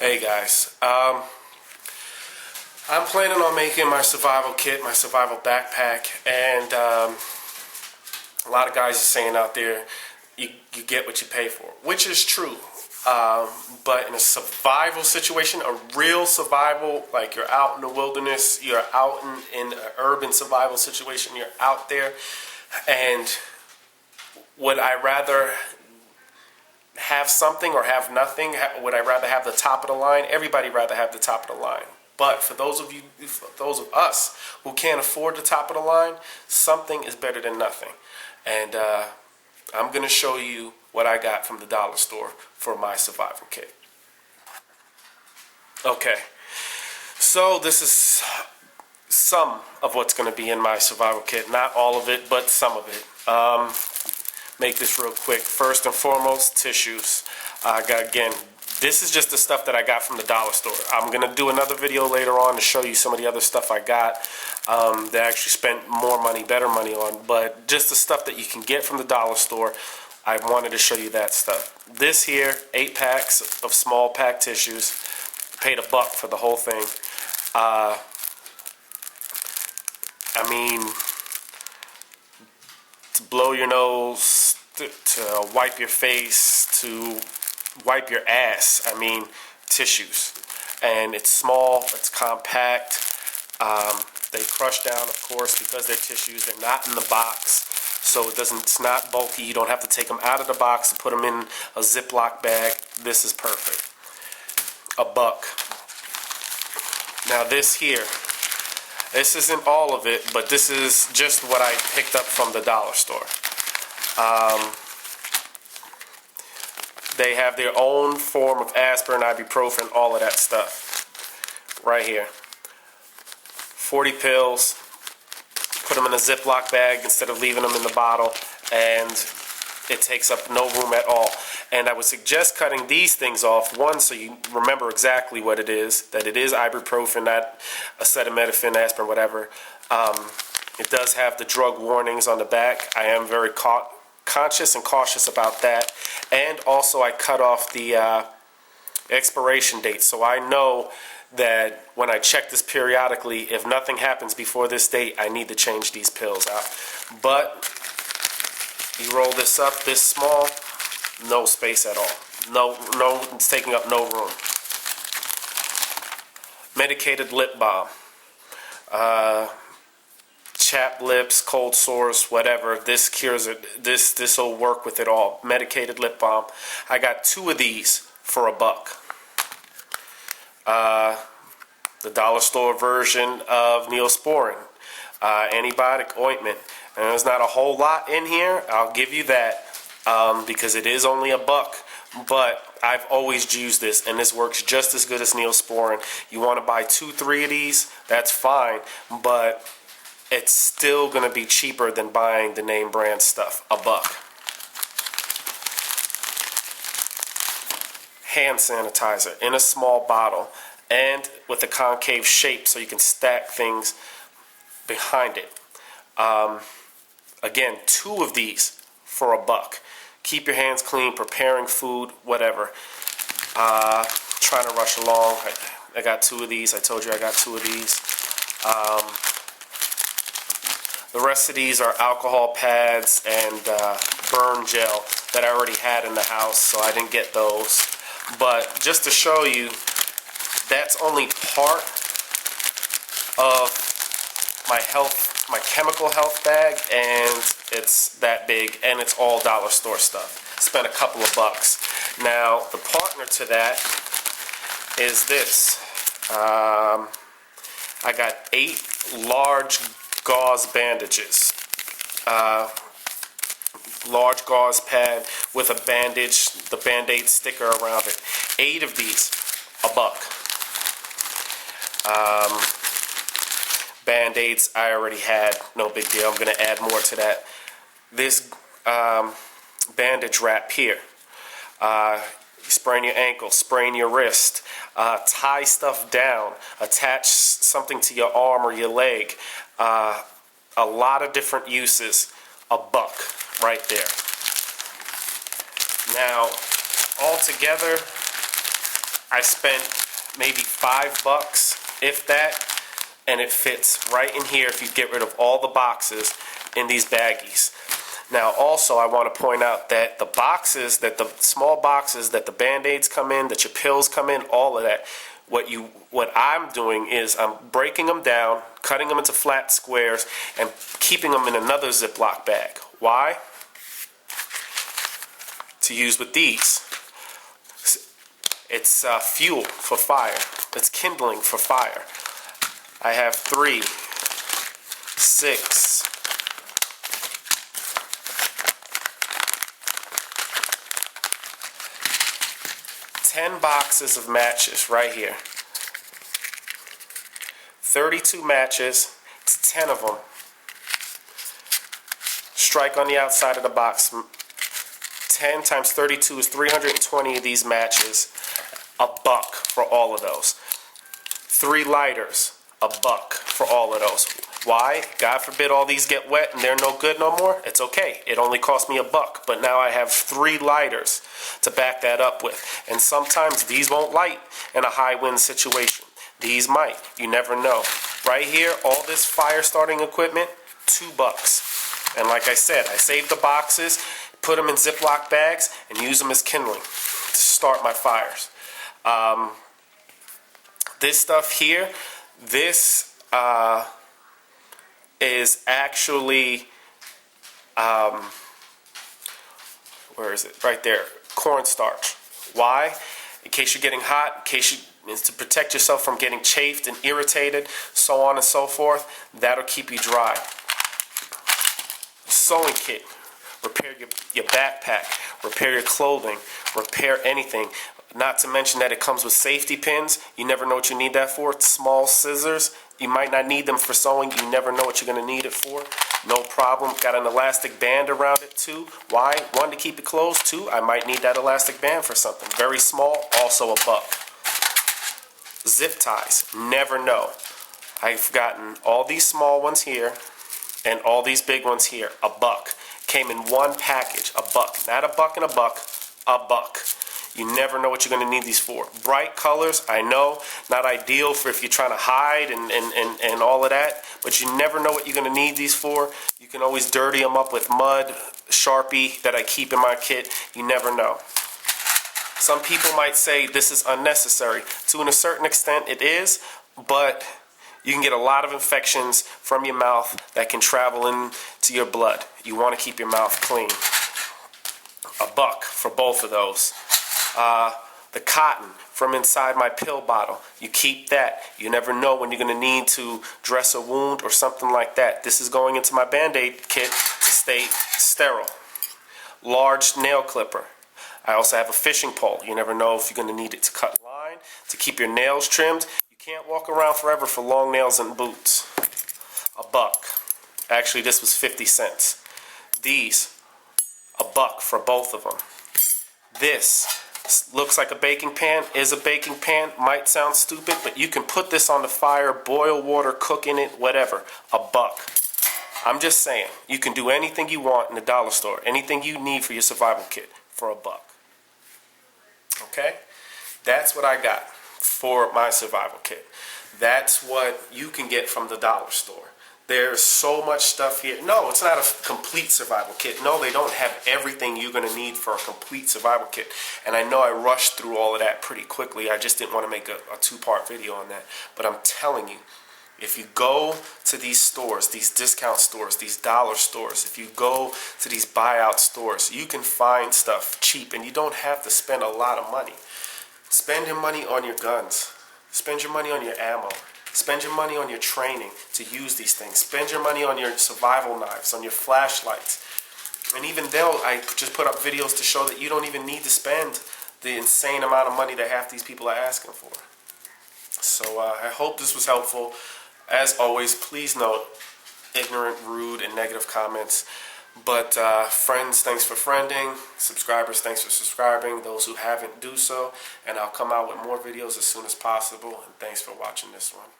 Hey guys, I'm planning on making my survival kit, my survival backpack, and a lot of guys are saying out there, you get what you pay for, which is true. But in a survival situation, a real survival, like you're out in the wilderness, you're out in an urban survival situation, you're out there, and would I rather have something or have nothing? Would I rather have the top of the line? Everybody rather have the top of the line. But for those of us who can't afford the top of the line, something is better than nothing. And I'm going to show you what I got from the dollar store for my survival kit. Okay, so this is some of what's going to be in my survival kit. Not all of it, but some of it. Make this real quick. First and foremost, tissues. Again, this is just the stuff that I got from the dollar store. I'm going to do another video later on to show you some of the other stuff I got that I actually spent more money, better money on. But just the stuff that you can get from the dollar store, I wanted to show you that stuff. This here, 8 packs of small pack tissues. Paid $1 for the whole thing. I mean, to blow your nose, to wipe your face, to wipe your ass. I mean, tissues. And it's small, it's compact. They crush down, of course, because they're tissues. They're not in the box, so it's not bulky. You don't have to take them out of the box and put them in a Ziploc bag. This is perfect. $1. Now this here, this isn't all of it, but this is just what I picked up from the dollar store. They have their own form of aspirin, ibuprofen, all of that stuff. Right here. 40 pills. Put them in a Ziploc bag instead of leaving them in the bottle, and it takes up no room at all. And I would suggest cutting these things off, one, so you remember exactly what it is, that it is ibuprofen, not acetaminophen, aspirin, whatever. It does have the drug warnings on the back. I am very conscious and cautious about that. And also I cut off the expiration date, so I know that when I check this periodically, if nothing happens before this date, I need to change these pills out. But you roll this up this small, no space at all. No, it's taking up no room. Medicated lip balm. Chapped lips, cold sores, whatever. This cures it. This will work with it all. Medicated lip balm. I got 2 of these for $1. The dollar store version of Neosporin. Antibiotic ointment. And there's not a whole lot in here, I'll give you that, because it is only $1. But I've always used this, and this works just as good as Neosporin. You want to buy 2, 3 of these, that's fine, but it's still going to be cheaper than buying the name brand stuff. $1. Hand sanitizer in a small bottle and with a concave shape so you can stack things behind it. Again, 2 of these for $1. Keep your hands clean, preparing food, whatever. Trying to rush along. I got 2 of these. I told you I got 2 of these. The rest of these are alcohol pads and burn gel that I already had in the house, so I didn't get those. But just to show you, that's only part of my chemical health bag, and it's that big, and it's all dollar store stuff. Spent a couple of bucks. Now, the partner to that is this. I got 8 large gauze bandages. Large gauze pad with a bandage, the Band-Aid sticker around it. 8 of these, $1. Band-Aids I already had, no big deal. I'm going to add more to that. This bandage wrap here. Sprain your ankle, sprain your wrist, tie stuff down, attach something to your arm or your leg. A lot of different uses. $1 right there. Now, altogether, I spent maybe $5, if that, and it fits right in here if you get rid of all the boxes in these baggies. Now also I want to point out that the boxes, that the small boxes that the Band-Aids come in, that your pills come in, all of that, what I'm doing is I'm breaking them down, cutting them into flat squares, and keeping them in another Ziploc bag. Why? To use with these. It's fuel for fire. It's kindling for fire. I have 3, 6, 10 boxes of matches right here. 32 matches. It's 10 of them. Strike on the outside of the box. 10 times 32 is 320 of these matches. $1 for all of those. 3 lighters. $1 for all of those. Why? God forbid all these get wet and they're no good no more. It's okay. It only cost me $1, but now I have 3 lighters to back that up with. And sometimes these won't light in a high wind situation. These might. You never know. Right here, all this fire starting equipment, $2. And like I said, I saved the boxes, put them in Ziploc bags, and use them as kindling to start my fires. This stuff here, this is actually, where is it? Right there, cornstarch. Why? In case you're getting hot, in case it's to protect yourself from getting chafed and irritated, so on and so forth. That'll keep you dry. Sewing kit. Repair your backpack, repair your clothing, repair anything. Not to mention that it comes with safety pins. You never know what you need that for. Small scissors. You might not need them for sewing. You never know what you're going to need it for. No problem. Got an elastic band around it too. Why? 1, to keep it closed. 2, I might need that elastic band for something. Very small, also $1. Zip ties. Never know. I've gotten all these small ones here and all these big ones here. $1. Came in one package. $1. Not $1 and $1. You never know what you're going to need these for. Bright colors, I know, not ideal for if you're trying to hide and all of that, but you never know what you're going to need these for. You can always dirty them up with mud, Sharpie that I keep in my kit. You never know. Some people might say this is unnecessary. To a certain extent it is, but you can get a lot of infections from your mouth that can travel into your blood. You want to keep your mouth clean. $1 for both of those. The cotton from inside my pill bottle. You keep that. You never know when you're going to need to dress a wound or something like that. This is going into my Band-Aid kit to stay sterile. Large nail clipper. I also have a fishing pole. You never know if you're going to need it to cut line, to keep your nails trimmed. You can't walk around forever for long nails and boots. $1. Actually, this was 50 cents. These, $1 for both of them. This looks like a baking pan, is a baking pan, might sound stupid, but you can put this on the fire, boil water, cook in it, whatever. $1. I'm just saying, you can do anything you want in the dollar store, anything you need for your survival kit for $1. Okay? That's what I got for my survival kit. That's what you can get from the dollar store. There's so much stuff here. No, it's not a complete survival kit. No, they don't have everything you're going to need for a complete survival kit. And I know I rushed through all of that pretty quickly. I just didn't want to make a 2-part video on that. But I'm telling you, if you go to these stores, these discount stores, these dollar stores, if you go to these buyout stores, you can find stuff cheap and you don't have to spend a lot of money. Spend your money on your guns. Spend your money on your ammo. Spend your money on your training to use these things. Spend your money on your survival knives, on your flashlights. And even though I just put up videos to show that you don't even need to spend the insane amount of money that half these people are asking for. So I hope this was helpful. As always, please note ignorant, rude, and negative comments. But friends, thanks for friending. Subscribers, thanks for subscribing. Those who haven't, do so. And I'll come out with more videos as soon as possible. And thanks for watching this one.